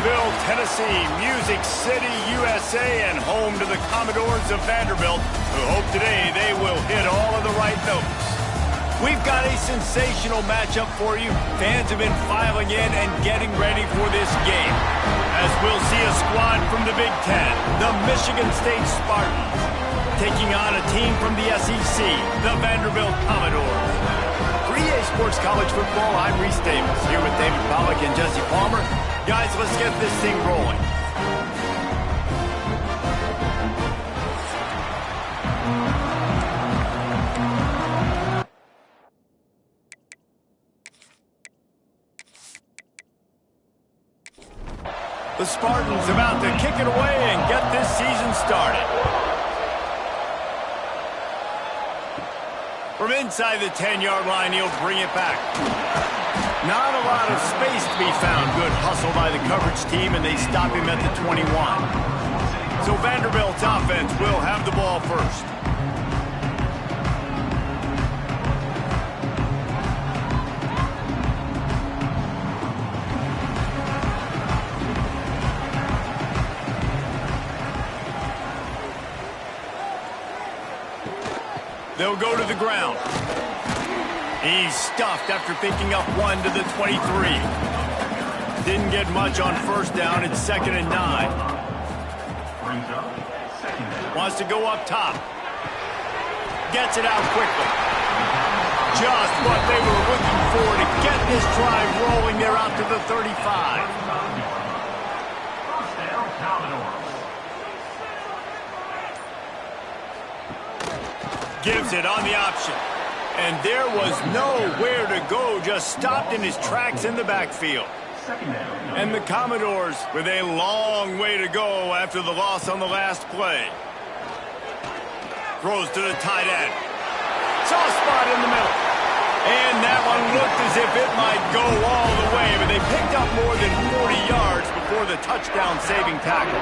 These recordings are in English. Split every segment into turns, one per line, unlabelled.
Nashville, Tennessee, Music City, USA, and home to the Commodores of Vanderbilt, who hope today they will hit all of the right notes. We've got a sensational matchup for you. Fans have been filing in and getting ready for this game, as we'll see a squad from the Big Ten, the Michigan State Spartans, taking on a team from the SEC, the Vanderbilt Commodores. For EA Sports College Football, I'm Reese Davis, here with David Pollack and Jesse Palmer. Guys, let's get this thing rolling. The Spartans about to kick it away and get this season started. From inside the 10-yard line, he'll bring it back. Not a lot of space to be found. Good hustle by the coverage team, and they stop him at the 21. So Vanderbilt's offense will have the ball first. They'll go to the ground. He's stuffed after picking up one to the 23. Didn't get much on first down. It's 2nd and 9. Wants to go up top. Gets it out quickly. Just what they were looking for to get this drive rolling. They're out to the 35. Gives it on the option. And there was nowhere to go, just stopped in his tracks in the backfield. And the Commodores with a long way to go after the loss on the last play. Throws to the tight end. Soft spot in the middle. And that one looked as if it might go all the way, but they picked up more than 40 yards before the touchdown-saving tackle.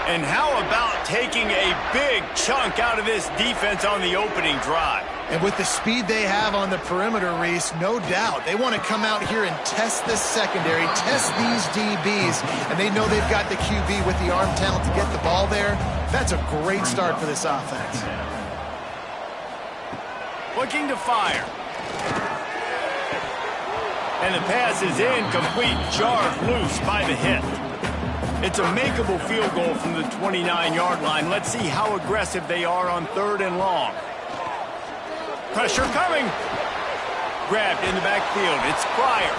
And how about taking a big chunk out of this defense on the opening drive?
And with the speed they have on the perimeter, Reese, no doubt, they want to come out here and test this secondary, test these DBs, and they know they've got the QB with the arm talent to get the ball there. That's a great start for this offense.
Looking to fire. And the pass is incomplete, jarred loose by the hit. It's a makeable field goal from the 29-yard line. Let's see how aggressive they are on 3rd and long. Pressure coming. Grabbed in the backfield. It's Pryor.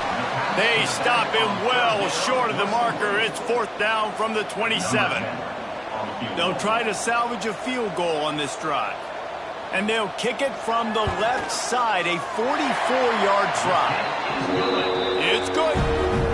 They stop him well short of the marker. It's 4th down from the 27. They'll try to salvage a field goal on this drive. And they'll kick it from the left side, a 44-yard try. It's good.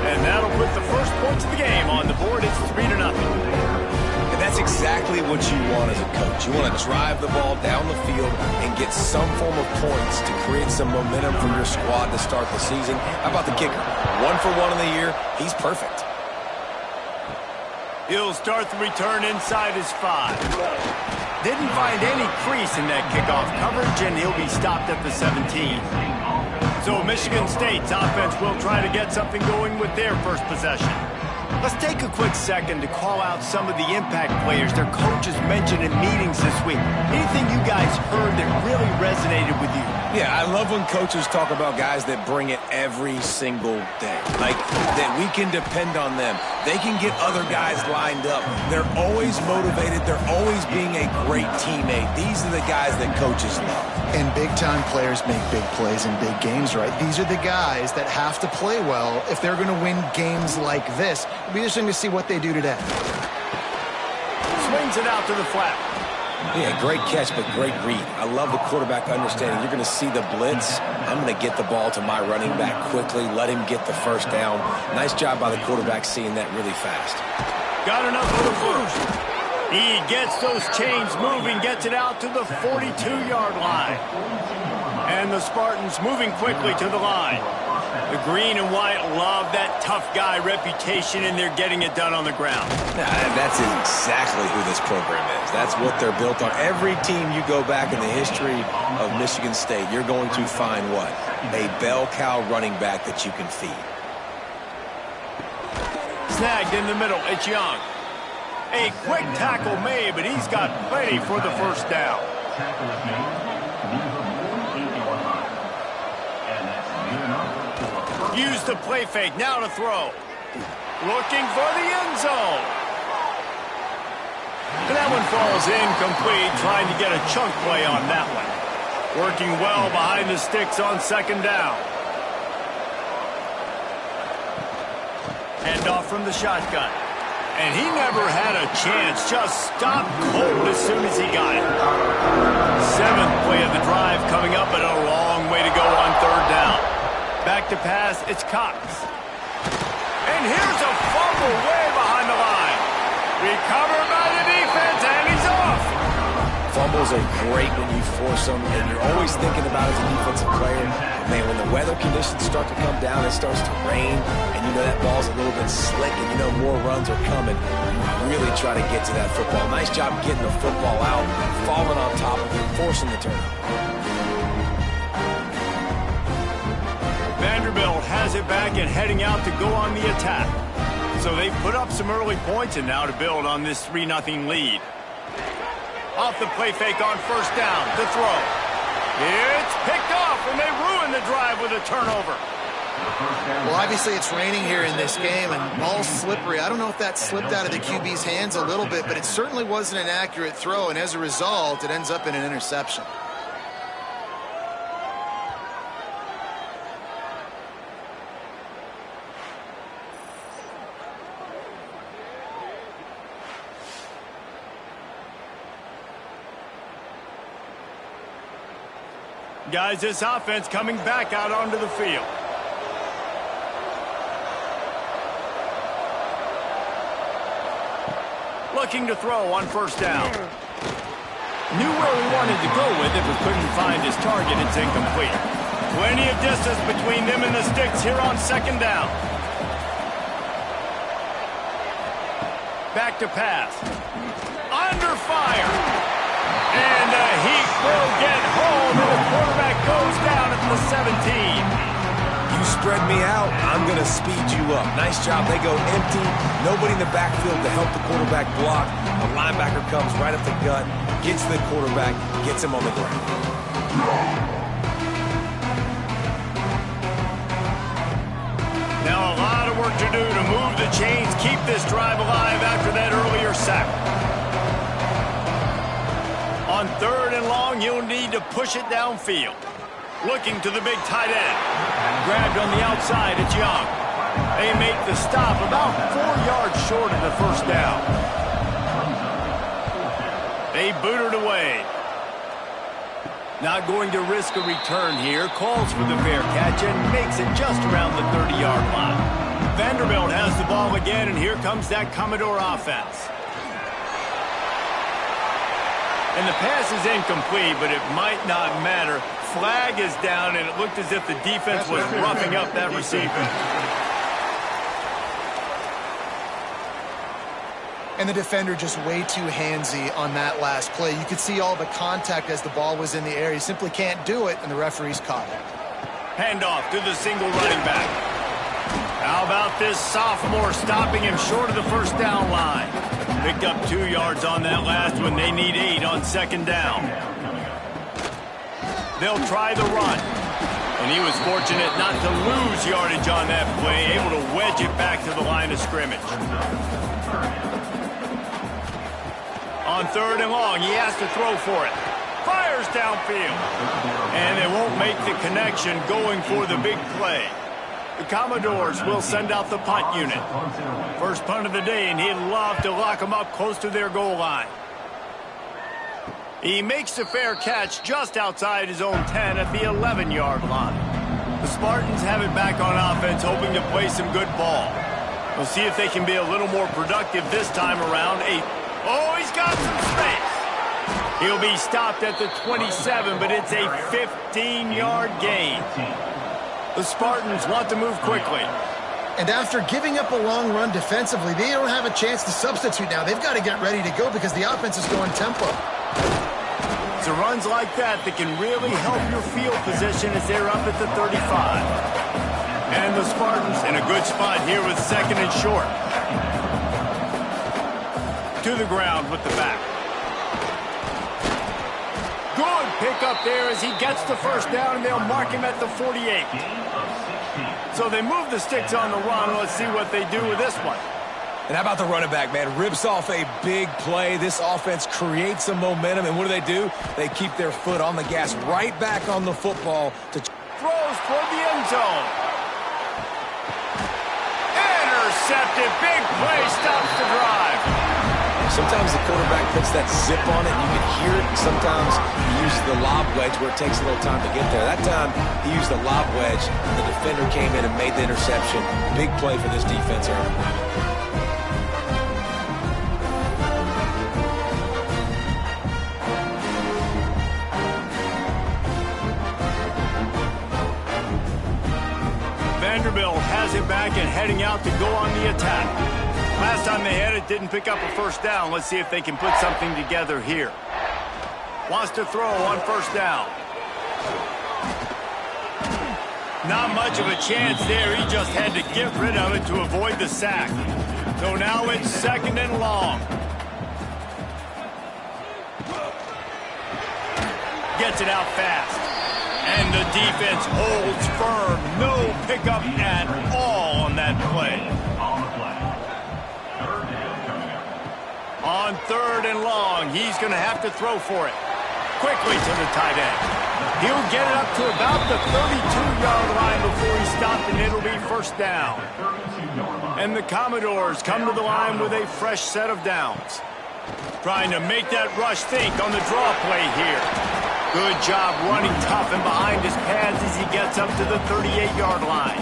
And that'll put the first points of the game on the board. It's 3-0.
And that's exactly what you want as a coach. You want to drive the ball down the field and get some form of points to create some momentum for your squad to start the season. How about the kicker? 1 for 1 in the year. He's perfect.
He'll start the return inside his 5. Didn't find any crease in that kickoff coverage, and he'll be stopped at the 17. So Michigan State's offense will try to get something going with their first possession. Let's take a quick second to call out some of the impact players their coaches mentioned in meetings this week. Anything you guys heard that really resonated with you?
Yeah, I love when coaches talk about guys that bring it every single day. Like, that we can depend on them. They can get other guys lined up. They're always motivated. They're always being a great teammate. These are the guys that coaches love.
And big-time players make big plays in big games, right? These are the guys that have to play well if they're going to win games like this. It'll be interesting to see what they do today.
Swings it out to the flat.
Yeah, great catch, but great read. I love the quarterback understanding. You're going to see the blitz. I'm going to get the ball to my running back quickly, let him get the first down. Nice job by the quarterback seeing that really fast.
Got enough for the first. He gets those chains moving, gets it out to the 42-yard line. And the Spartans moving quickly to the line. The green and white love that tough guy reputation, and they're getting it done on the ground.
That's exactly who this program is. That's what they're built on. Every team you go back in the history of Michigan State, you're going to find what? A bell cow running back that you can feed.
Snagged in the middle, it's Young. A quick tackle made, but he's got plenty for the first down. Use the play fake, now to throw. Looking for the end zone. And that one falls incomplete, trying to get a chunk play on that one. Working well behind the sticks on second down. Hand off from the shotgun. And he never had a chance, just stopped cold as soon as he got it. Seventh play of the drive coming up, but a long way to go on third down. Back to pass, it's Cox. And here's a fumble way behind the line. Recovered by the defense, and he's off.
Fumbles are great when you force them, and you're always thinking about it as a defensive player. Man, when the weather conditions start to come down, it starts to rain, and you know that ball's a little bit slick, and you know more runs are coming. You really try to get to that football. Nice job getting the football out, falling on top of it, forcing the turnover.
Vanderbilt has it back and heading out to go on the attack. So they put up some early points and now to build on this 3-0 lead. Off the play fake on first down to throw. It's picked off and they ruin the drive with a turnover.
Well, obviously it's raining here in this game and ball's slippery. I don't know if that slipped out of the QB's hands a little bit, but it certainly wasn't an accurate throw, and as a result, it ends up in an interception.
Guys, this offense coming back out onto the field. Looking to throw on first down. Knew where he wanted to go with it, but couldn't find his target. It's incomplete. Plenty of distance between them and the sticks here on second down. Back to pass. Under fire. And the heat will get home, and the quarterback goes down at the 17.
You spread me out, I'm going to speed you up. Nice job. They go empty. Nobody in the backfield to help the quarterback block. The linebacker comes right up the gut, gets the quarterback, gets him on the ground.
Now a lot of work to do to move the chains, keep this drive alive after that earlier sack. On third and long, you'll need to push it downfield. Looking to the big tight end. Grabbed on the outside, it's Young. They make the stop about 4 yards short of the first down. They boot it away. Not going to risk a return here. Calls for the fair catch and makes it just around the 30-yard line. Vanderbilt has the ball again, and here comes that Commodore offense. And the pass is incomplete, but it might not matter. Flag is down, and it looked as if the defense was roughing up that receiver.
And the defender just way too handsy on that last play. You could see all the contact as the ball was in the air. He simply can't do it, and the referee's caught it.
Handoff to the single running back. How about this sophomore stopping him short of the first down line? Picked up 2 yards on that last one. They need 8 on second down. They'll try the run. And he was fortunate not to lose yardage on that play, able to wedge it back to the line of scrimmage. On third and long, he has to throw for it. Fires downfield. And they won't make the connection going for the big play. The Commodores will send out the punt unit. First punt of the day, and he'd love to lock them up close to their goal line. He makes the fair catch just outside his own 10 at the 11-yard line. The Spartans have it back on offense, hoping to play some good ball. We'll see if they can be a little more productive this time around. Oh, he's got some space. He'll be stopped at the 27, but it's a 15-yard gain. The Spartans want to move quickly.
And after giving up a long run defensively, they don't have a chance to substitute now. They've got to get ready to go because the offense is going tempo.
It's runs like that that can really help your field position as they're up at the 35. And the Spartans in a good spot here with second and short. To the ground with the back. Good pickup there as he gets the first down, and they'll mark him at the 48. So they move the sticks on the run. Let's see what they do with this one.
And how about the running back, man? Rips off a big play. This offense creates some momentum, and what do? They keep their foot on the gas right back on the football to
throws toward the end zone. Intercepted. Big play stops the drive.
Sometimes the quarterback puts that zip on it, and you can hear it. Sometimes he uses the lob wedge where it takes a little time to get there. That time, he used the lob wedge, and the defender came in and made the interception. Big play for this defense early.
Vanderbilt has it back and heading out to go on the attack. Last time they had it, didn't pick up a first down. Let's see if they can put something together here. Wants to throw on first down. Not much of a chance there. He just had to get rid of it to avoid the sack. So now it's 2nd and long. Gets it out fast. And the defense holds firm. No pickup at all on that play. On 3rd and long, he's going to have to throw for it. Quickly to the tight end. He'll get it up to about the 32-yard line before he stopped, and it'll be first down. And the Commodores come to the line with a fresh set of downs. Trying to make that rush think on the draw play here. Good job running tough and behind his pads as he gets up to the 38-yard line.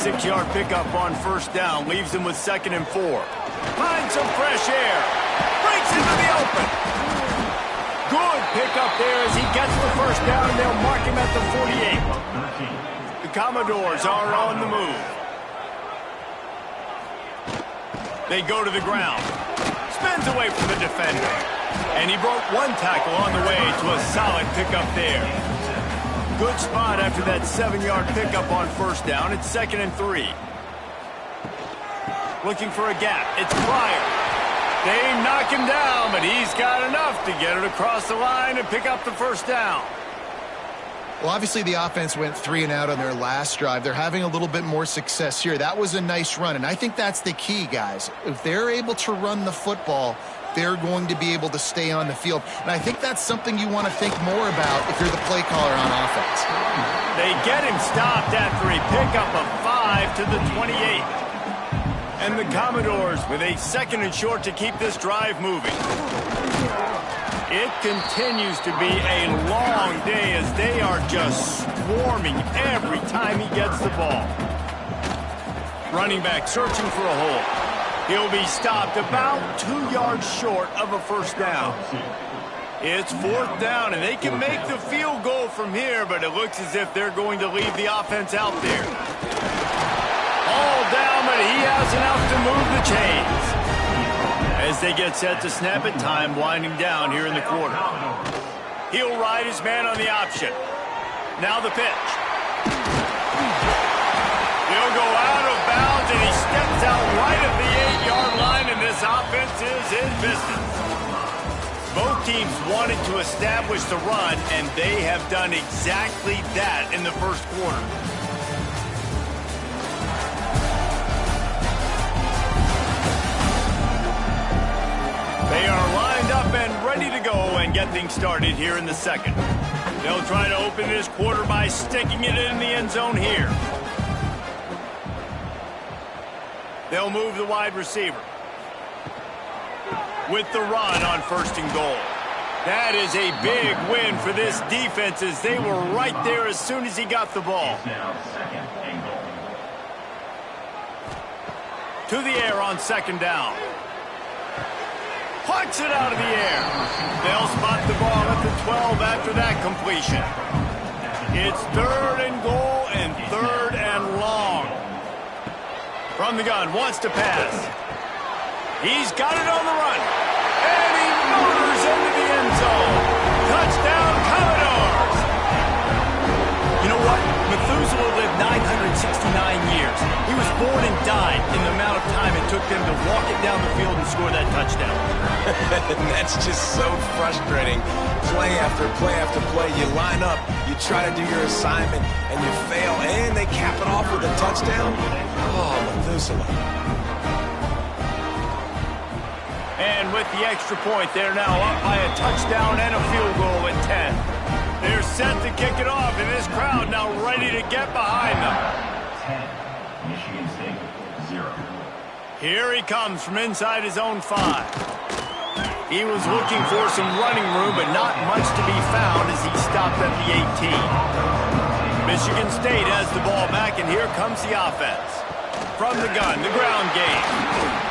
6-yard pickup on first down leaves him with 2nd and 4. Finds some fresh air. Breaks into the open. Good pickup there as he gets the first down, and they'll mark him at the 48. The Commodores are on the move. They go to the ground. Spins away from the defender. And he broke one tackle on the way to a solid pickup there. Good spot after that 7-yard pickup on first down. It's 2nd and 3. Looking for a gap. It's Pryor. They knock him down, but he's got enough to get it across the line and pick up the first down.
Well, obviously the offense went 3 and out on their last drive. They're having a little bit more success here. That was a nice run, and I think that's the key, guys. If they're able to run the football, they're going to be able to stay on the field. And I think that's something you want to think more about if you're the play caller on offense.
They get him stopped after a pickup of 5 to the 28. And the Commodores with a 2nd and short to keep this drive moving. It continues to be a long day as they are just swarming every time he gets the ball. Running back searching for a hole. He'll be stopped about 2 yards short of a first down. It's 4th down, and they can make the field goal from here, but it looks as if they're going to leave the offense out there. All down, but he has enough to move the chains. As they get set to snap it, time winding down here in the quarter. He'll ride his man on the option. Now the pitch. He'll go out of bounds, and he steps out right at the 8-yard line, and this offense is in business. Both teams wanted to establish the run, and they have done exactly that in the first quarter. They are lined up and ready to go and get things started here in the second. They'll try to open this quarter by sticking it in the end zone here. They'll move the wide receiver. With the run on 1st and goal. That is a big win for this defense as they were right there as soon as he got the ball. To the air on 2nd down. Punts it out of the air. They'll spot the ball at the 12 after that completion. It's 3rd and goal and 3rd and long. From the gun, wants to pass. He's got it on the run. And he motors into the end zone. Touchdown, Commodores. You know what? Methuselah lived 969 years. He was born and died in the amount of time it took them to walk it down the field and score that touchdown.
And that's just so frustrating. Play after play after play. You line up, you try to do your assignment, and you fail, and they cap it off with a touchdown. Oh, Methuselah.
And with the extra point, they're now up by a touchdown and a field goal at 10. They're set to kick it off, and this crowd now ready to get behind them.
10, Michigan State, 0.
Here he comes from inside his own 5. He was looking for some running room, but not much to be found as he stopped at the 18. Michigan State has the ball back, and here comes the offense. From the gun, the ground game.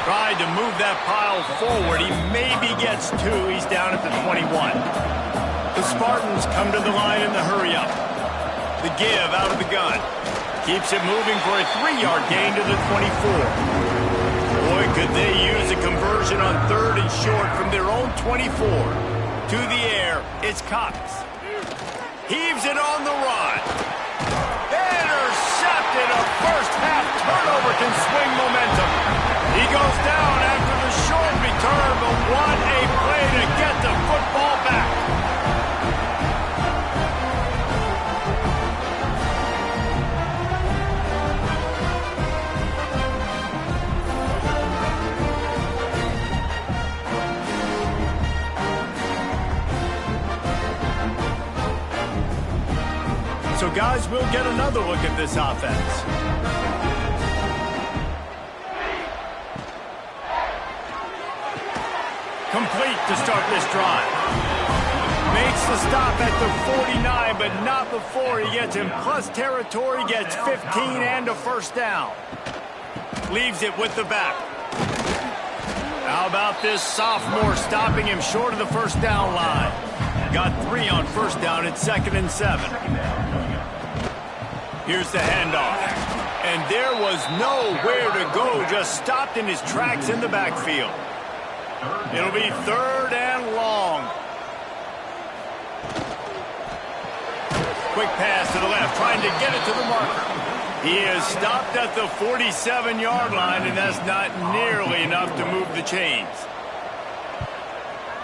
Tried to move that pile forward. He maybe gets 2. He's down at the 21. The Spartans come to the line in the hurry-up. The give out of the gun. Keeps it moving for a 3-yard gain to the 24. Boy, could they use a conversion on 3rd and short from their own 24. To the air, it's Cox. Heaves it on the run. Intercepted. A first-half turnover can swing momentum. He goes down after the short return, but what a play to get the football back. So, guys, we'll get another look at this offense. Complete to start this drive. Makes the stop at the 49, but not before he gets in plus territory, gets 15 and a first down. Leaves it with the back. How about this sophomore stopping him short of the first down line? Got 3 on first down at 2nd and 7. Here's the handoff. And there was nowhere to go, just stopped in his tracks in the backfield. It'll be 3rd and long. Quick pass to the left, trying to get it to the marker. He is stopped at the 47-yard line, and that's not nearly enough to move the chains.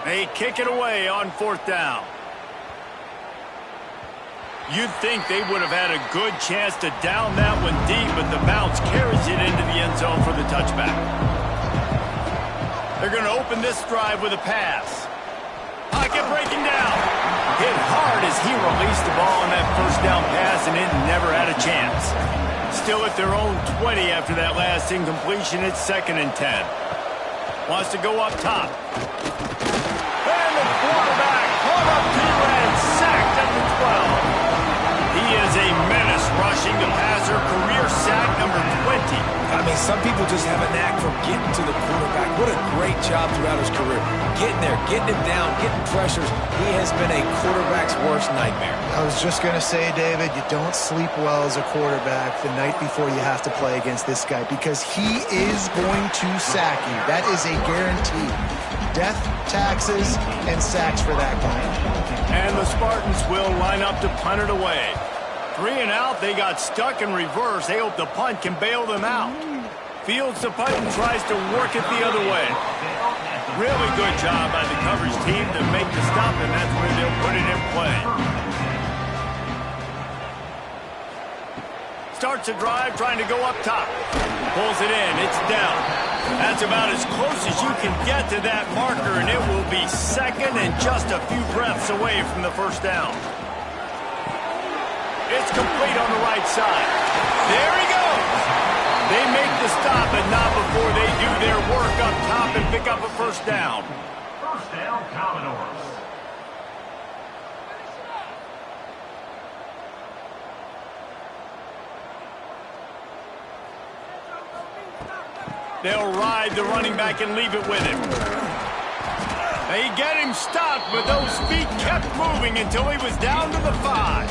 They kick it away on 4th down. You'd think they would have had a good chance to down that one deep, but the bounce carries it into the end zone for the touchback. They're going to open this drive with a pass. Pocket breaking down. Hit hard as he released the ball on that first down pass, and it never had a chance. Still at their own 20 after that last incompletion. It's 2nd and 10. Wants to go up top. And the quarterback caught up to and sacked at the 12. He is a menace rushing the passer, career sack number 20.
I mean, some people just have a knack for getting to the quarterback. What a great job throughout his career. Getting there, getting him down, getting pressures. He has been a quarterback's worst nightmare.
I was just going to say, David, you don't sleep well as a quarterback the night before you have to play against this guy because he is going to sack you. That is a guarantee. Death, taxes, and sacks for that guy.
And the Spartans will line up to punt it away. 3 and out, they got stuck in reverse. They hope the punt can bail them out. Fields the punt and tries to work it the other way. Really good job by the coverage team to make the stop, and that's where they'll put it in play. Starts a drive, trying to go up top. Pulls it in, it's down. That's about as close as you can get to that marker, and it will be 2nd and just a few breaths away from the first down. It's complete on the right side. There he goes. They make the stop, but not before they do their work up top and pick up a first down.
First down, Commodores.
They'll ride the running back and leave it with him. They get him stopped, but those feet kept moving until he was down to the 5.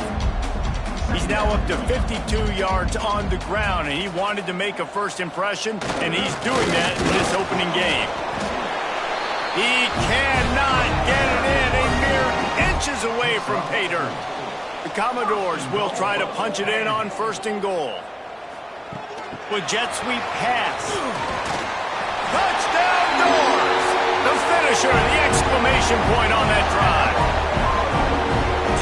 He's now up to 52 yards on the ground, and he wanted to make a first impression, and he's doing that in this opening game. He cannot get it in, a mere inches away from pay dirt. The Commodores will try to punch it in on 1st and goal. With jet sweep pass. Touchdown, North! finisher, the exclamation point on that drive.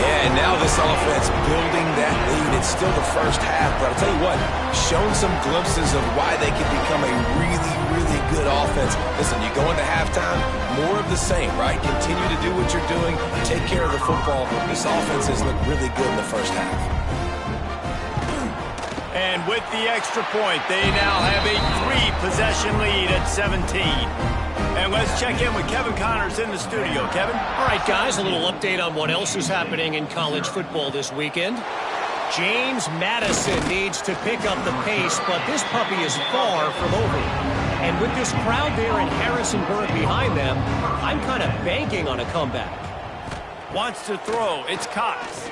Yeah, and now this offense building that lead. It's still the first half, but I'll tell you what, shown some glimpses of why they could become a really, really good offense. Listen, you go into halftime, more of the same, right? Continue to do what you're doing, take care of the football. This offense has looked really good in the first half.
And with the extra point, they now have a 3-possession lead at 17. And let's check in with Kevin Connors in the studio. Kevin?
All right, guys, a little update on what else is happening in college football this weekend. James Madison needs to pick up the pace, but this puppy is far from over. And with this crowd there in Harrisonburg behind them, I'm kind of banking on a comeback.
Wants to throw. It's Cox.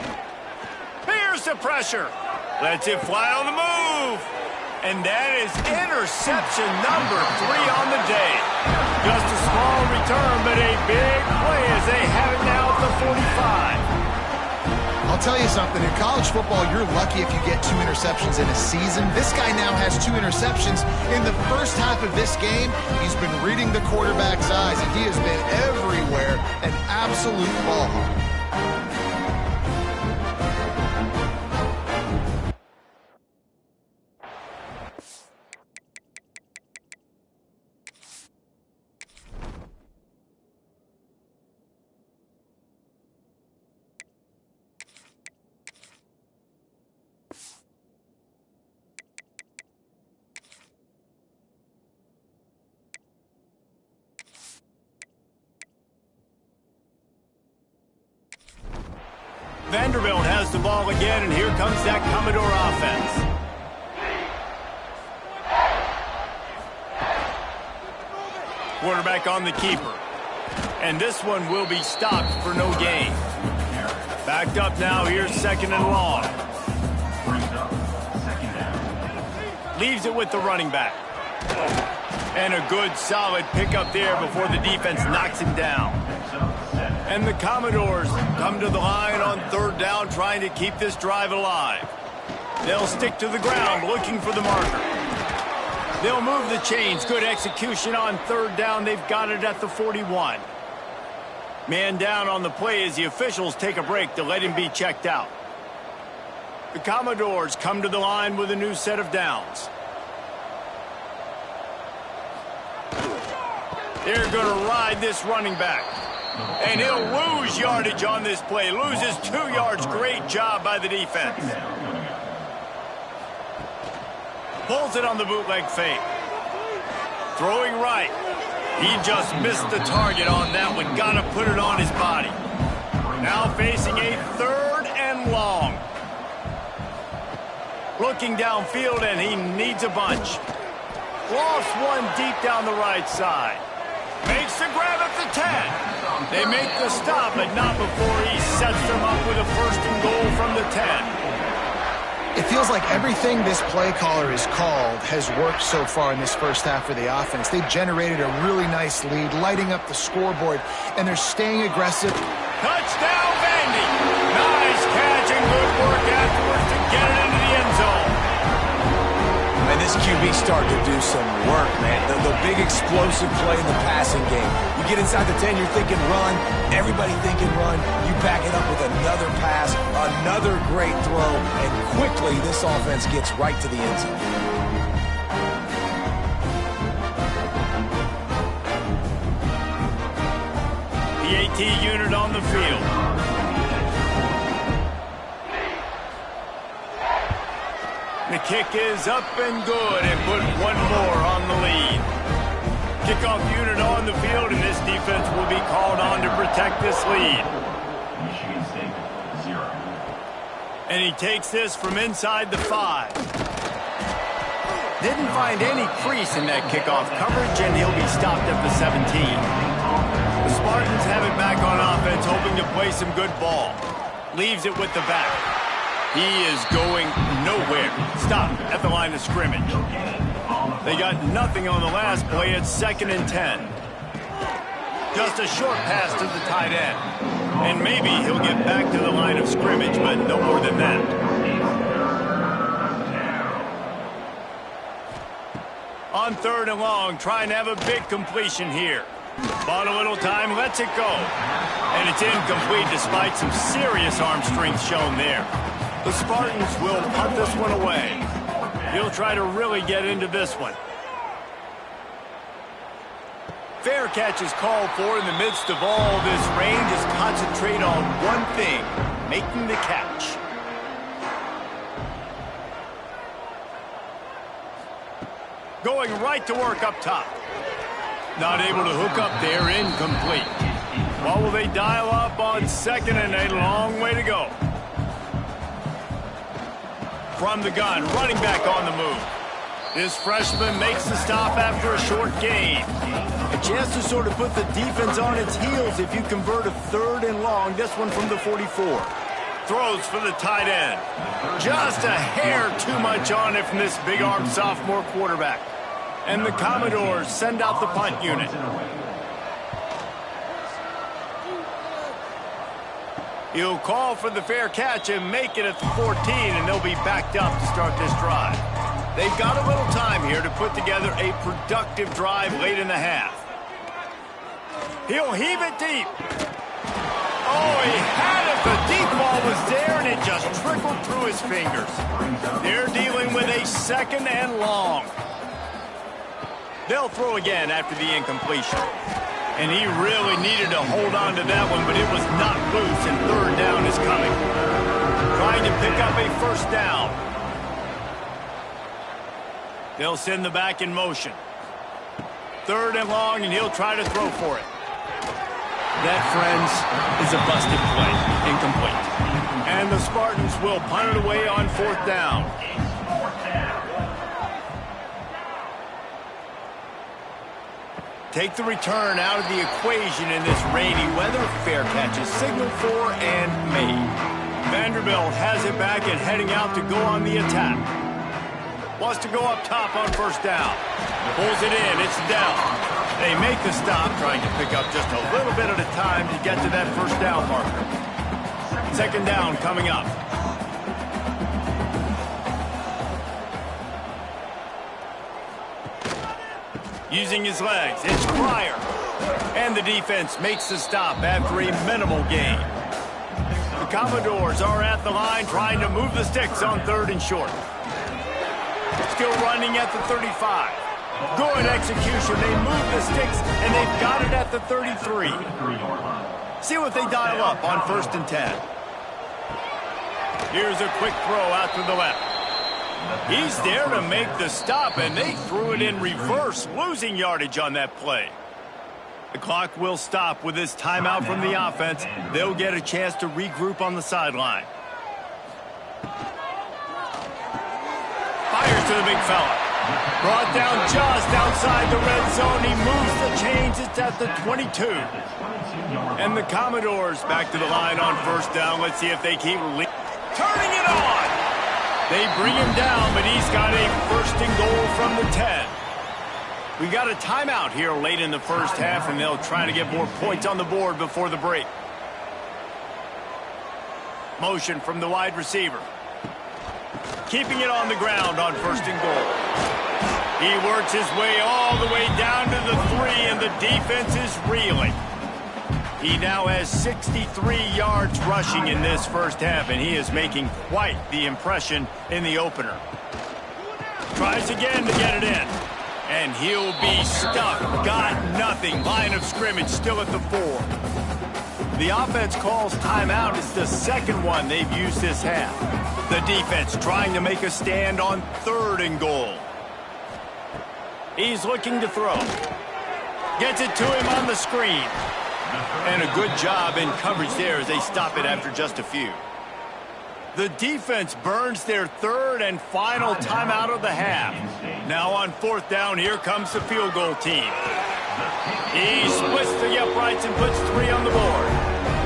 Here's the pressure. Lets it fly on the move. And that is interception number 3 on the day. Just a small return, but a big play as they have it now at the 45.
I'll tell you something. In college football, you're lucky if you get 2 interceptions in a season. This guy now has 2 interceptions in the first half of this game. He's been reading the quarterback's eyes, and he has been everywhere, an absolute ball hawk.
Vanderbilt has the ball again, and here comes that Commodore offense. Quarterback on the keeper. And this one will be stopped for no gain. Backed up now, here's 2nd and long. Leaves it with the running back. And a good, solid pickup there before the defense knocks him down. And the Commodores come to the line on 3rd down, trying to keep this drive alive. They'll stick to the ground, looking for the marker. They'll move the chains. Good execution on 3rd down. They've got it at the 41. Man down on the play as the officials take a break to let him be checked out. The Commodores come to the line with a new set of downs. They're going to ride this running back. And he'll lose yardage on this play. Loses 2 yards. Great job by the defense. Pulls it on the bootleg fake. Throwing right. He just missed the target on that one. Got to put it on his body. Now facing a 3rd and long. Looking downfield, and he needs a bunch. Lost one deep down the right side. Makes the grab at the 10. They make the stop, but not before he sets them up with a 1st and goal from the 10.
It feels like everything this play caller has called has worked so far in this first half for the offense. They generated a really nice lead, lighting up the scoreboard, and they're staying aggressive.
Touchdown, Vandy! Nice catch and good work afterwards to get it into the end zone.
And this QB starting to do some work, man. The big explosive play in the passing game. You get inside the 10, you're thinking run. Everybody thinking run. You back it up with another pass, another great throw, and quickly this offense gets right to the end zone.
PAT unit on the field. The kick is up and good, and put one more on the lead. Kickoff unit on the field, and this defense will be called on to protect this lead.
Michigan State, 0.
And he takes this from inside the 5. Didn't find any crease in that kickoff coverage, and he'll be stopped at the 17. The Spartans have it back on offense, hoping to play some good ball. Leaves it with the back. He is going nowhere. Stop at the line of scrimmage. They got nothing on the last play. It's 2nd and 10. Just a short pass to the tight end. And maybe he'll get back to the line of scrimmage, but no more than that. On 3rd and long, trying to have a big completion here. Bought a little time, lets it go. And it's incomplete despite some serious arm strength shown there. The Spartans will punt this one away. He'll try to really get into this one. Fair catch is called for in the midst of all this rain. Just concentrate on one thing, making the catch. Going right to work up top. Not able to hook up there, incomplete. What will they dial up on second and a long way to go? From the gun, running back on the move. This freshman makes the stop after a short gain. A chance to sort of put the defense on its heels if you convert a 3rd and long. This one from the 44. Throws for the tight end. Just a hair too much on it from this big-armed sophomore quarterback. And the Commodores send out the punt unit. He'll call for the fair catch and make it at the 14, and they'll be backed up to start this drive. They've got a little time here to put together a productive drive late in the half. He'll heave it deep. Oh, he had it. The deep ball was there, and it just trickled through his fingers. They're dealing with a 2nd and long. They'll throw again after the incompletion. And he really needed to hold on to that one, but it was not loose, and 3rd down is coming. Trying to pick up a 1st down. They'll send the back in motion. 3rd and long, and he'll try to throw for it. That, friends, is a busted play. Incomplete. And the Spartans will punt it away on 4th down. Take the return out of the equation in this rainy weather. Fair catch is signaled for and made. Vanderbilt has it back and heading out to go on the attack. Wants to go up top on 1st down. Pulls it in. It's down. They make the stop, trying to pick up just a little bit at a time to get to that 1st down marker. 2nd down coming up. Using his legs, it's Pryor. And the defense makes the stop after a minimal gain. The Commodores are at the line trying to move the sticks on 3rd and short. Still running at the 35. Good execution. They move the sticks, and they've got it at the 33. See what they dial up on 1st and 10. Here's a quick throw out to the left. He's there to make the stop, and they threw it in reverse, losing yardage on that play. The clock will stop with this timeout from the offense. They'll get a chance to regroup on the sideline. Fires to the big fella. Brought down just outside the red zone. He moves the chains. It's at the 22. And the Commodores back to the line on 1st down. Let's see if they keep turning it on. They bring him down, but he's got a 1st and goal from the 10. We got a timeout here late in the 1st half, and they'll try to get more points on the board before the break. Motion from the wide receiver. Keeping it on the ground on 1st and goal. He works his way all the way down to the 3, and the defense is reeling. He now has 63 yards rushing in this 1st half, and he is making quite the impression in the opener. Tries again to get it in. And he'll be stuck. Got nothing. Line of scrimmage still at the 4. The offense calls timeout. It's the 2nd one they've used this half. The defense trying to make a stand on 3rd and goal. He's looking to throw. Gets it to him on the screen. And a good job in coverage there as they stop it after just a few. The defense burns their 3rd and final timeout of the half. Now on 4th down, here comes the field goal team. He splits the uprights and puts 3 on the board.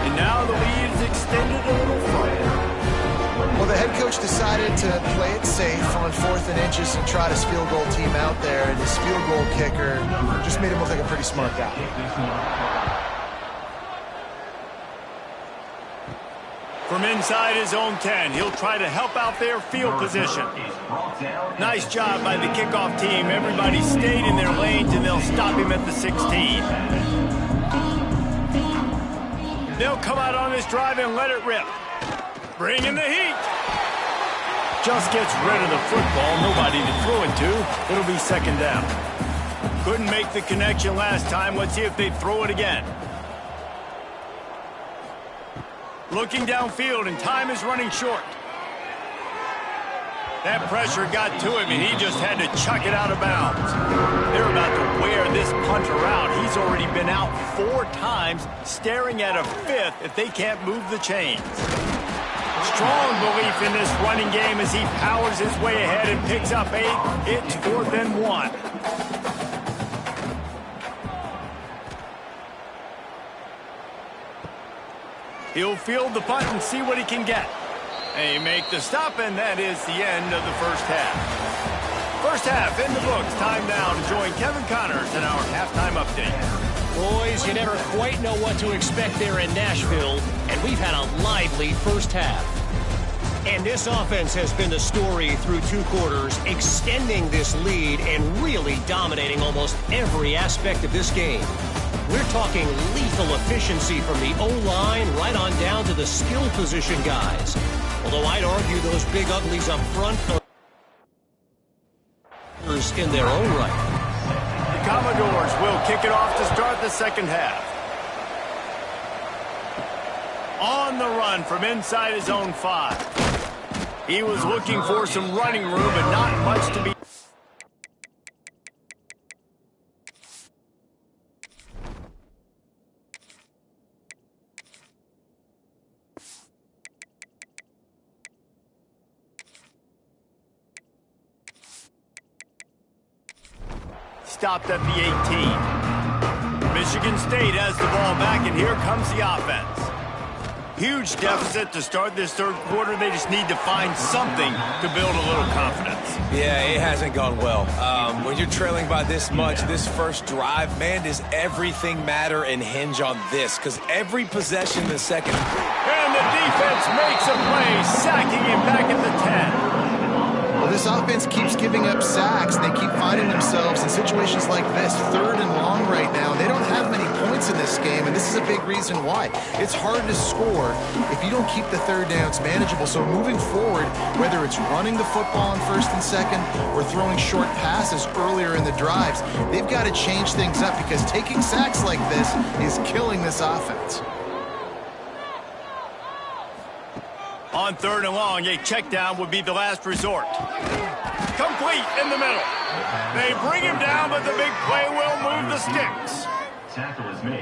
And now the lead is extended a little further.
Well, the head coach decided to play it safe on 4th and inches and try his field goal team out there. And his field goal kicker just made him look like a pretty smart guy.
From inside his own 10, he'll try to help out their field position. Nice job by the kickoff team. Everybody stayed in their lanes, and they'll stop him at the 16. They'll come out on this drive and let it rip. Bring in the heat. Just gets rid of the football. Nobody to throw it to. It'll be second down. Couldn't make the connection last time. Let's see if they throw it again. Looking downfield, and time is running short. That pressure got to him, and he just had to chuck it out of bounds. They're about to wear this punter out. He's already been out 4 times, staring at a 5th if they can't move the chains. Strong belief in this running game as he powers his way ahead and picks up 8. It's 4th and 1. He'll field the punt and see what he can get. They make the stop, and that is the end of the first half. First half in the books. Time now to join Kevin Connors in our halftime update.
Boys, you never quite know what to expect there in Nashville, and we've had a lively first half. And this offense has been the story through 2 quarters, extending this lead and really dominating almost every aspect of this game. We're talking lethal efficiency from the O-line right on down to the skill position guys. Although I'd argue those big uglies up front are in their own right.
The Commodores will kick it off to start the second half. On the run from inside his own 5. He was looking for some running room, but not much to be. Stopped at the 18. Michigan State has the ball back, and here comes the offense. Huge deficit to start this third quarter. They just need to find something to build a little confidence.
Yeah, it hasn't gone well. When you're trailing by this much, this first drive, man, does everything matter and hinge on this? Because every possession in the second.
And the defense makes a play, sacking him back at the 10.
This offense keeps giving up sacks, and they keep finding themselves in situations like this, 3rd and long right now. They don't have many points in this game, and this is a big reason why. It's hard to score if you don't keep the 3rd downs manageable. So moving forward, whether it's running the football on 1st and 2nd or throwing short passes earlier in the drives, they've got to change things up because taking sacks like this is killing this offense.
On 3rd and long, a check down would be the last resort. Complete in the middle. They bring him down, but the big play will move the sticks.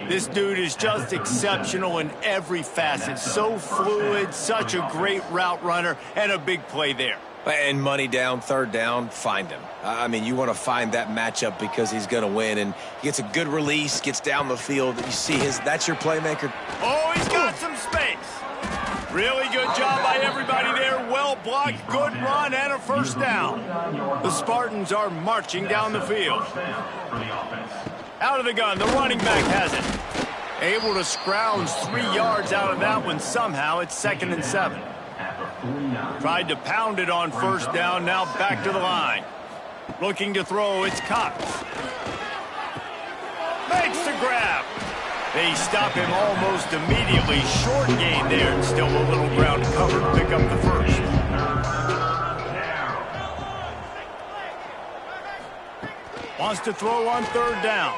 This dude is just exceptional in every facet. So fluid, such a great route runner, and a big play there.
And money down, 3rd down, find him. I mean, you want to find that matchup because he's going to win, and he gets a good release, gets down the field. You see that's your playmaker.
Oh, he's got some space. Really good job by everybody there. Well blocked, good run, and a first down. The Spartans are marching down the field. Out of the gun, the running back has it. Able to scrounge 3 yards out of that one somehow. It's 2nd and 7. Tried to pound it on 1st down, now back to the line. Looking to throw, it's Cox. Makes the grab. They stop him almost immediately. Short gain there, and still a little ground cover to pick up the first. Wants to throw on 3rd down.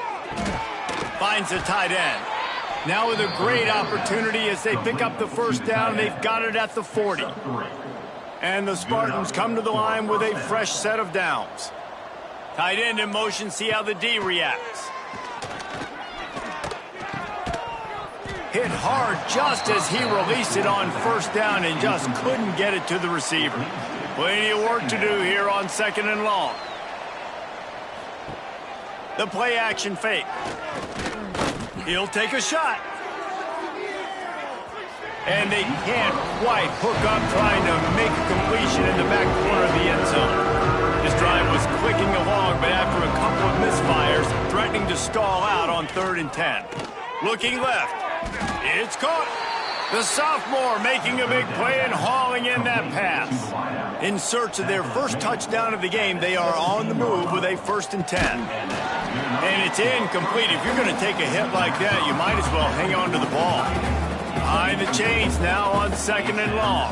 Finds a tight end. Now with a great opportunity as they pick up the first down. They've got it at the 40. And the Spartans come to the line with a fresh set of downs. Tight end in motion, see how the D reacts. Hit hard just as he released it on 1st down and just couldn't get it to the receiver. Plenty of work to do here on 2nd and long. The play action fake. He'll take a shot. And they can't quite hook up trying to make a completion in the back corner of the end zone. This drive was clicking along, but after a couple of misfires, threatening to stall out on 3rd and 10. Looking left. It's caught. The sophomore making a big play and hauling in that pass. In search of their first touchdown of the game, they are on the move with a 1st and 10. And it's incomplete. If you're going to take a hit like that, you might as well hang on to the ball. Behind the chains now on 2nd and long.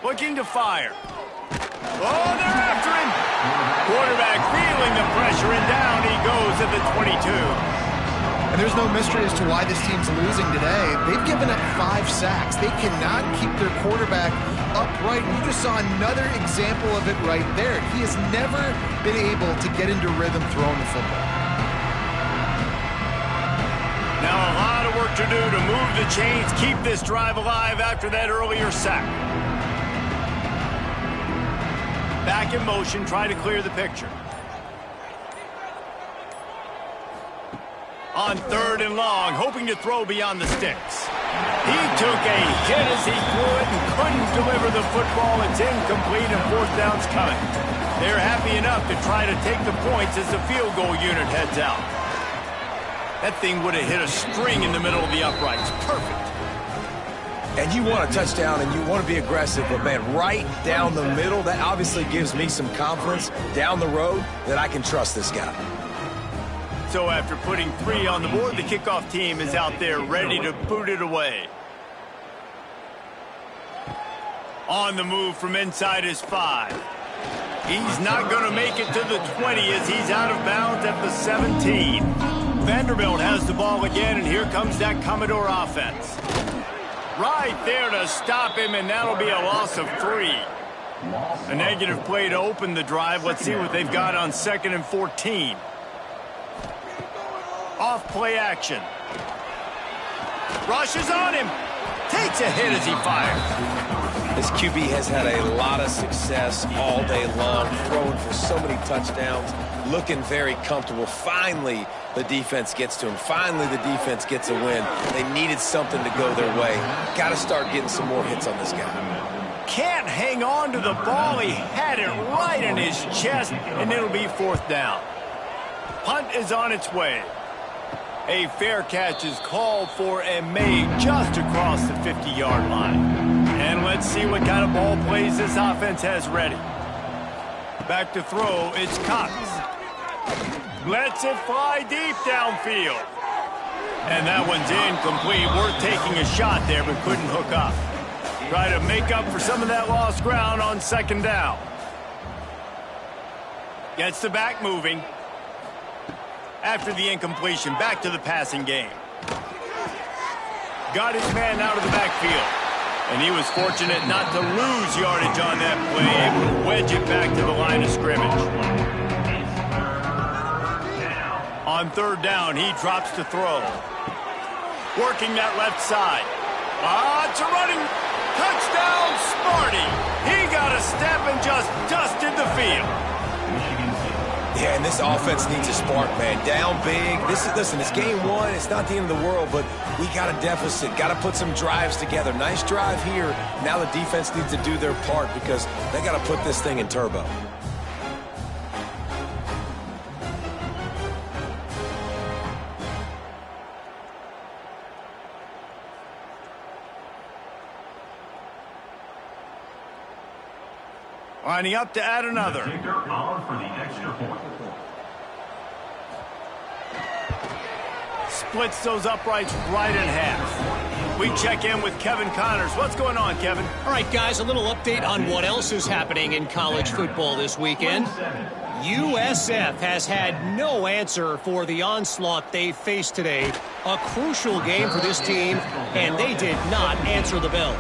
Looking to fire. Oh, they're after him. Quarterback feeling the pressure, and down he goes at the 22.
And there's no mystery as to why this team's losing today. They've given up 5 sacks. They cannot keep their quarterback upright. And you just saw another example of it right there. He has never been able to get into rhythm throwing the football.
Now a lot of work to do to move the chains, keep this drive alive after that earlier sack. Back in motion, try to clear the picture. On 3rd and long, hoping to throw beyond the sticks. He took a hit as he threw it and couldn't deliver the football. It's incomplete and 4th down's coming. They're happy enough to try to take the points as the field goal unit heads out. That thing would have hit a string in the middle of the uprights. Perfect.
And you want a touchdown and you want to be aggressive, but man, right down the middle, that obviously gives me some confidence down the road that I can trust this guy.
So after putting 3 on the board, the kickoff team is out there ready to boot it away. On the move from inside his 5. He's not going to make it to the 20 as he's out of bounds at the 17. Vanderbilt has the ball again, and here comes that Commodore offense. Right there to stop him, and that'll be a loss of 3. A negative play to open the drive. Let's see what they've got on 2nd and 14. Off play action. Rushes on him. Takes a hit as he fires.
This QB has had a lot of success all day long, throwing for so many touchdowns, looking very comfortable. Finally, the defense gets to him. Finally, the defense gets a win. They needed something to go their way. Got to start getting some more hits on this guy.
Can't hang on to the ball. He had it right in his chest, and it'll be 4th down. Punt is on its way. A fair catch is called for and made just across the 50-yard line. And let's see what kind of ball plays this offense has ready. Back to throw, it's Cox. Lets it fly deep downfield. And that one's incomplete. Worth taking a shot there, but couldn't hook up. Try to make up for some of that lost ground on 2nd down. Gets the back moving. After the incompletion, back to the passing game. Got his man out of the backfield. And he was fortunate not to lose yardage on that play, able to wedge it back to the line of scrimmage. On 3rd down, he drops to throw. Working that left side. It's a running touchdown, Smarty. He got a step and just dusted the field.
Yeah, and this offense needs a spark, man. Down big. Listen, it's game 1. It's not the end of the world, but we got a deficit. Got to put some drives together. Nice drive here. Now the defense needs to do their part because they got to put this thing in turbo.
Lining up to add another. Splits those uprights right in half. We check in with Kevin Connors. What's going on, Kevin?
All right, guys, a little update on what else is happening in college football this weekend. USF has had no answer for the onslaught they faced today. A crucial game for this team, and they did not answer the bell.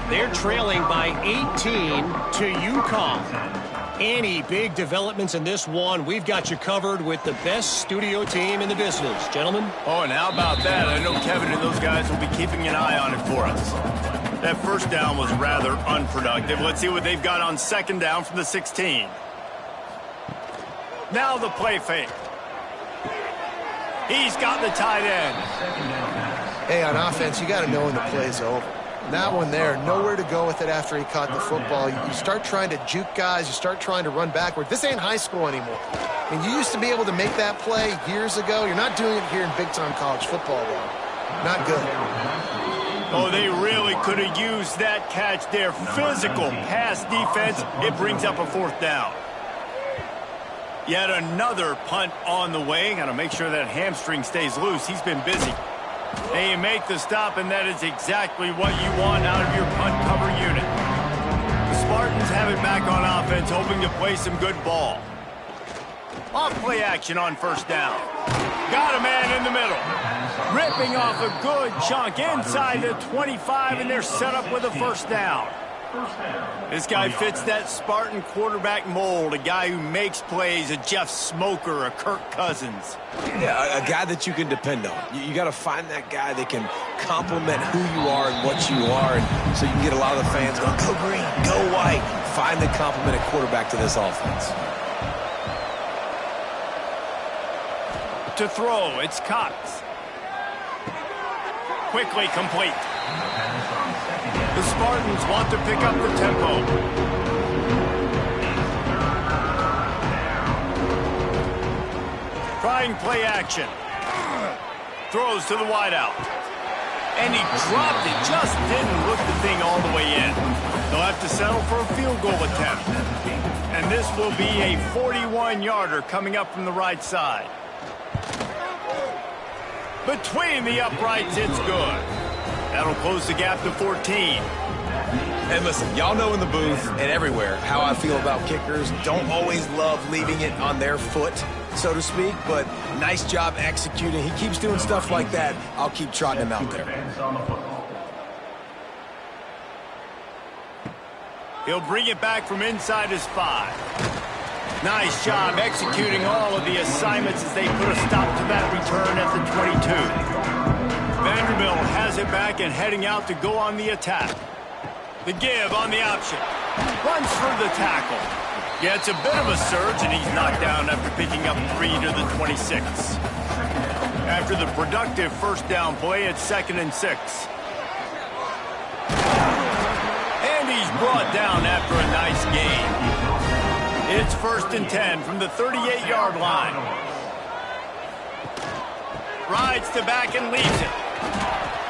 They're trailing by 18 to UConn. Any big developments in this one, we've got you covered with the best studio team in the business. Gentlemen?
Oh, and how about that? I know Kevin and those guys will be keeping an eye on it for us. That 1st down was rather unproductive. Let's see what they've got on 2nd down from the 16. Now the play fake. He's got the tight end.
Hey, on offense, you got to know when the play's over. That one there, nowhere to go with it after he caught the football. You start trying to juke guys. You start trying to run backward. This ain't high school anymore. I mean, you used to be able to make that play years ago. You're not doing it here in big-time college football, though. Not good.
Oh, they really could have used that catch there. Physical pass defense. It brings up a 4th down. Yet another punt on the way. Got to make sure that hamstring stays loose. He's been busy. They make the stop, and that is exactly what you want out of your punt cover unit. The Spartans have it back on offense, hoping to play some good ball. Off play action on first down. Got a man in the middle. Ripping off a good chunk inside the 25, and they're set up with a first down. This guy fits that Spartan quarterback mold, a guy who makes plays, a Jeff Smoker, a Kirk Cousins.
Yeah, a guy that you can depend on. You got to find that guy that can complement who you are and what you are, and so you can get a lot of the fans going, go green, go white. Find the complemented quarterback to this offense.
To throw, it's Cox. Quickly complete. The Spartans want to pick up the tempo. Trying play action. Throws to the wideout. And he dropped it. Just didn't look the thing all the way in. They'll have to settle for a field goal attempt. And this will be a 41-yarder coming up from the right side. Between the uprights, it's good. That'll close the gap to 14.
And listen, y'all know in the booth and everywhere how I feel about kickers. Don't always love leaving it on their foot, so to speak, but nice job executing. He keeps doing stuff like that. I'll keep trotting him out there.
He'll bring it back from inside his 5. Nice job executing all of the assignments as they put a stop to that return at the 22. Vanderbilt has it back and heading out to go on the attack. The give on the option. Runs for the tackle. Gets a bit of a surge, and he's knocked down after picking up 3 to the 26. After the productive first down play, it's 2nd and 6. And he's brought down after a nice gain. It's 1st and 10 from the 38-yard line. Rides to back and leaves it.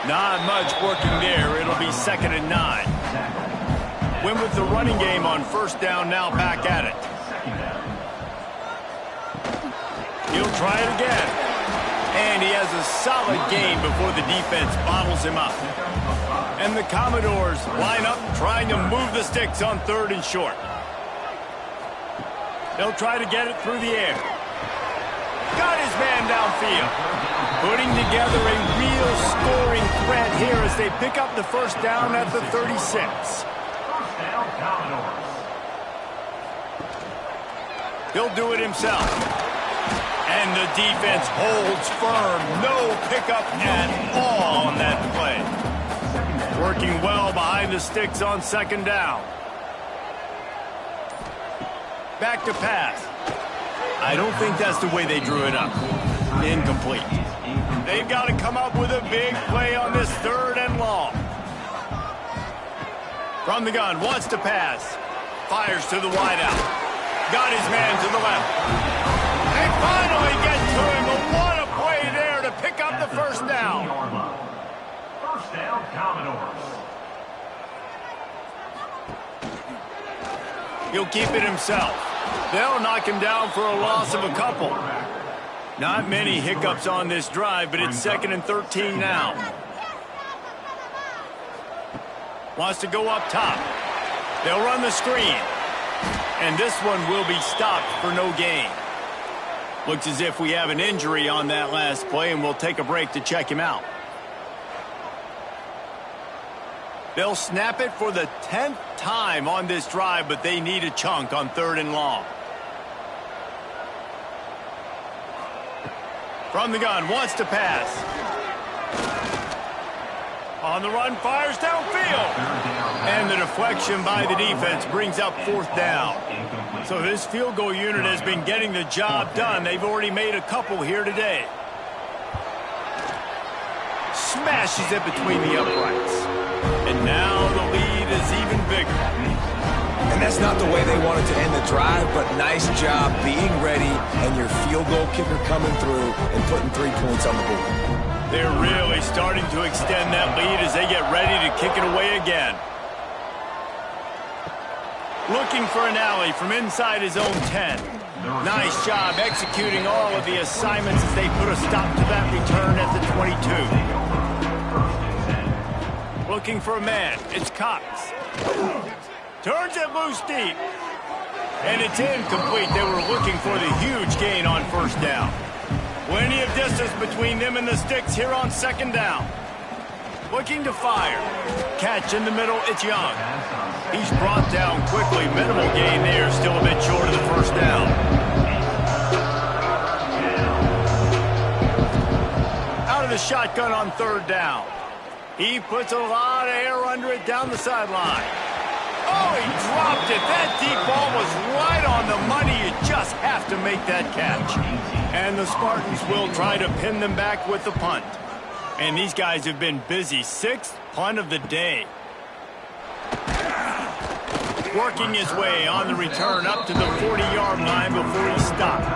Not much working there. It'll be 2nd and 9. Win with the running game on first down, now back at it. He'll try it again. And he has a solid gain before the defense bottles him up. And the Commodores line up trying to move the sticks on 3rd and short. They'll try to get it through the air. Got his man downfield. Putting together a real scoring threat here as they pick up the first down at the 36. He'll do it himself. And the defense holds firm. No pickup at all on that play. Working well behind the sticks on 2nd down. Back to pass. I don't think that's the way they drew it up. Incomplete. They've got to come up with a big play on this 3rd and long. From the gun, wants to pass. Fires to the wideout. Got his man to the left. They finally get to him, but what a play there to pick up the first down.
First down, Commodores.
He'll keep it himself. They'll knock him down for a loss of a couple. Not many hiccups on this drive, but it's 2nd and 13 now. Wants to go up top. They'll run the screen. And this one will be stopped for no gain. Looks as if we have an injury on that last play, and we'll take a break to check him out. They'll snap it for the 10th time on this drive, but they need a chunk on 3rd and long. From the gun, wants to pass. On the run, fires downfield. And the deflection by the defense brings up 4th down. So this field goal unit has been getting the job done. They've already made a couple here today. Smashes it between the uprights. And now the lead is even bigger.
And that's not the way they wanted to end the drive, but nice job being ready and your field goal kicker coming through and putting 3 points on the board.
They're really starting to extend that lead as they get ready to kick it away again. Looking for an alley from inside his own 10. Nice job executing all of the assignments as they put a stop to that return at the 22. Looking for a man. It's Cox. Turns it loose deep. And it's incomplete. They were looking for the huge gain on first down. Plenty of distance between them and the sticks here on second down. Looking to fire. Catch in the middle. It's Young. He's brought down quickly. Minimal gain there. Still a bit short of the first down. Out of the shotgun on third down. He puts a lot of air under it down the sideline. Oh, he dropped it. That deep ball was right on the money. You just have to make that catch. And the Spartans will try to pin them back with the punt. And these guys have been busy. 6th punt of the day. Working his way on the return up to the 40-yard line before he stopped.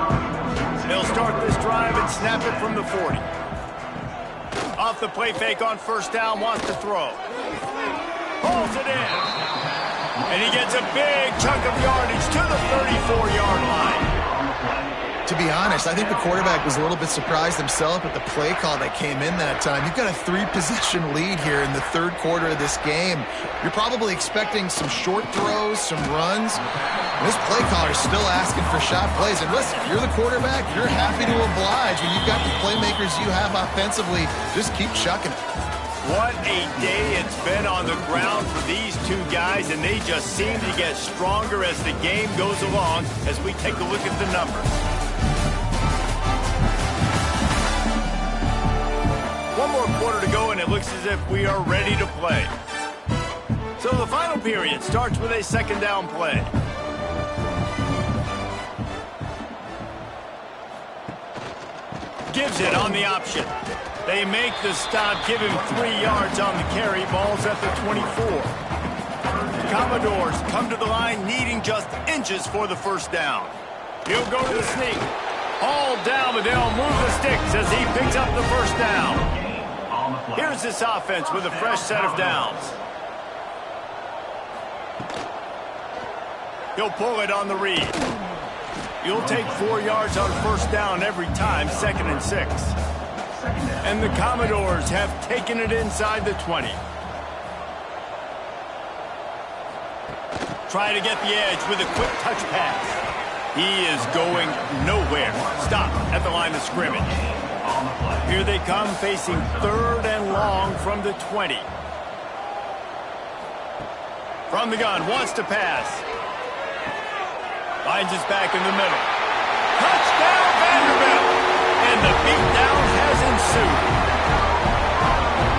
They'll start this drive and snap it from the 40. Off the play fake on first down, wants to throw. Pulls it in. And he gets a big chunk of yardage to the 34-yard line.
To be honest, I think the quarterback was a little bit surprised himself at the play call that came in that time. You've got a 3-possession lead here in the third quarter of this game. You're probably expecting some short throws, some runs. And this play caller is still asking for shot plays. And listen, if you're the quarterback, you're happy to oblige. When you've got the playmakers you have offensively, just keep chucking it.
What a day it's been on the ground for these two guys, and they just seem to get stronger as the game goes along as we take a look at the numbers. One more quarter to go, and it looks as if we are ready to play. So the final period starts with a second down play. Gives it on the option. They make the stop, give him 3 yards on the carry. Ball's at the 24. Commodores come to the line needing just inches for the first down. He'll go to the sneak. All down, but they'll move the sticks as he picks up the first down. Here's this offense with a fresh set of downs. He'll pull it on the read. You'll take 4 yards on first down every time, 2nd and 6. And the Commodores have taken it inside the 20. Try to get the edge with a quick touch pass. He is going nowhere. Stop at the line of scrimmage. Here they come, facing 3rd and long from the 20. From the gun, wants to pass. Finds his back in the middle. Touchdown, Vanderbilt! And the beatdown has ensued.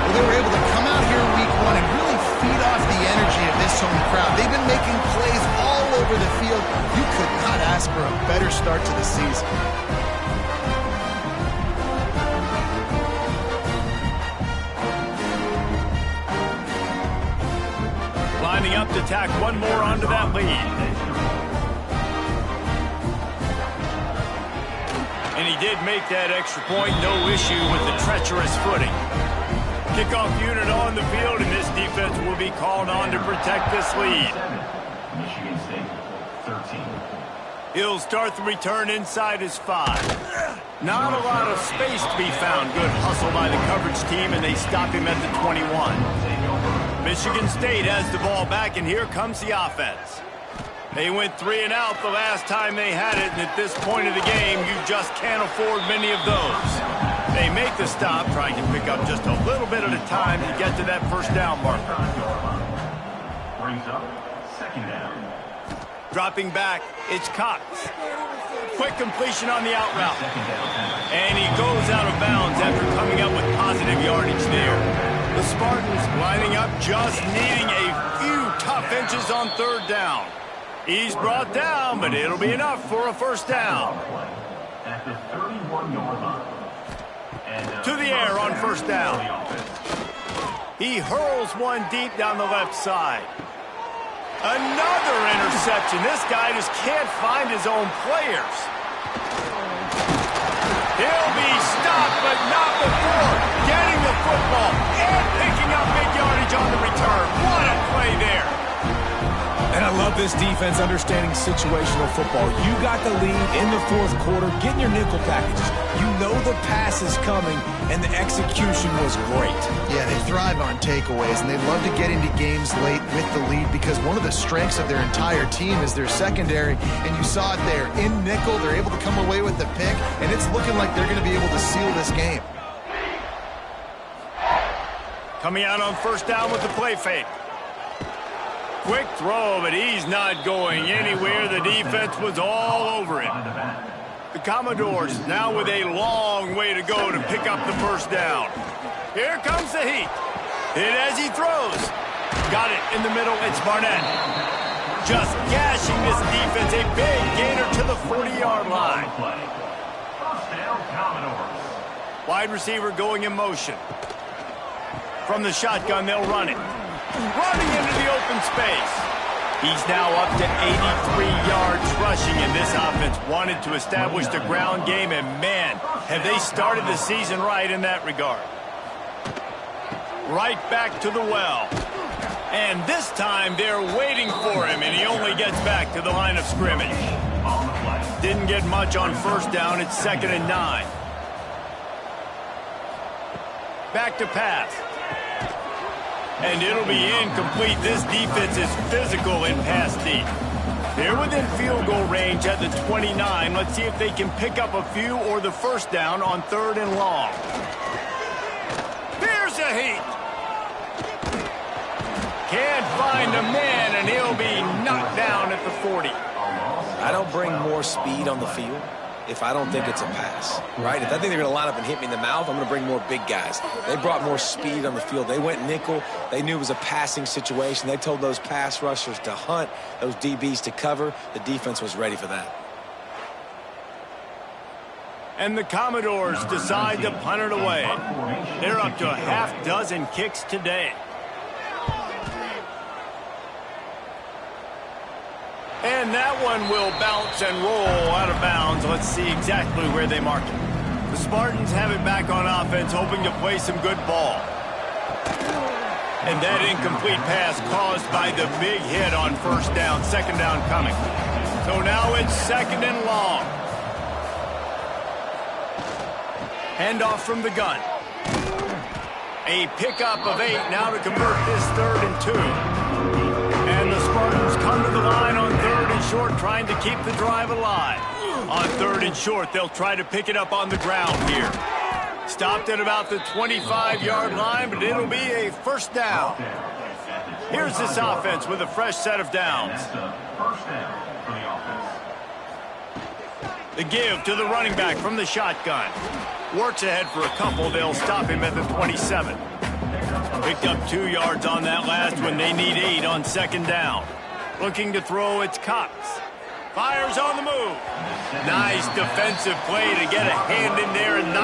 Well, they were able to come out here week 1 and really feed off the energy of this home crowd. They've been making plays all over the field. You could not ask for a better start to the season.
Lining up to tack one more onto that lead. And he did make that extra point. No issue with the treacherous footing. Kickoff unit on the field, and this defense will be called on to protect this lead.
Michigan State, 13.
He'll start the return inside his 5. Not a lot of space to be found. Good hustle by the coverage team, and they stop him at the 21. Michigan State has the ball back, and here comes the offense. They went 3 and out the last time they had it, and at this point of the game, you just can't afford many of those. They make the stop, trying to pick up just a little bit at a time to get to that first down marker.
Brings up second down.
Dropping back, it's Cox. Quick completion on the out route. And he goes out of bounds after coming up with positive yardage there. The Spartans lining up, just needing a few tough inches on third down. He's brought down, but it'll be enough for a first down.
At the 31-yard line.
To the air on first down. He hurls one deep down the left side. Another interception. This guy just can't find his own players. He'll be stopped, but not before getting the football and picking up big yardage on the return. What a play there.
And I love this defense understanding situational football. You got the lead in the fourth quarter, getting your nickel packages. You know the pass is coming, and the execution was great.
Yeah, they thrive on takeaways, and they love to get into games late with the lead because one of the strengths of their entire team is their secondary, and you saw it there. In nickel, they're able to come away with the pick, and it's looking like they're going to be able to seal this game.
Coming out on first down with the play fake. Quick throw, but he's not going anywhere. The defense was all over him. The Commodores now with a long way to go to pick up the first down. Here comes the heat. Hit as he throws. Got it in the middle. It's Barnett. Just gashing this defense. A big gainer to the 40-yard line.
First down, Commodores.
Wide receiver going in motion. From the shotgun, they'll run it. Running into the open space. He's now up to 83 yards rushing, and this offense wanted to establish the ground game, and man, have they started the season right in that regard. Right back to the well. And this time, they're waiting for him, and he only gets back to the line of scrimmage. Didn't get much on first down. It's 2nd and 9. Back to pass. And it'll be incomplete. This defense is physical in pass deep. They're within field goal range at the 29. Let's see if they can pick up a few or the first down on 3rd and long. Here's a heat. Can't find a man, and he'll be knocked down at the 40.
I don't bring more speed on the field if I don't think it's a pass, right? If I think they're going to line up and hit me in the mouth, I'm going to bring more big guys. They brought more speed on the field. They went nickel. They knew it was a passing situation. They told those pass rushers to hunt, those DBs to cover. The defense was ready for that.
And the Commodores decide to punt it away. They're up to a half dozen kicks today. And that one will bounce and roll out of bounds. Let's see exactly where they mark it. The Spartans have it back on offense, hoping to play some good ball. And that incomplete pass caused by the big hit on first down, 2nd down coming. So now it's 2nd and long. Handoff from the gun. A pickup of 8 now to convert this 3rd and 2. And the Spartans come to the line on 3rd and short, trying to keep the drive alive. On 3rd and short, they'll try to pick it up on the ground here. Stopped at about the 25-yard line, but it'll be a first down. Here's this offense with a fresh set of downs.
First down for the offense.
The give to the running back from the shotgun. Works ahead for a couple. They'll stop him at the 27. Picked up 2 yards on that last one. They need 8 on 2nd down. Looking to throw, it's Cox. Fires on the move. Nice defensive play to get a hand in there and knock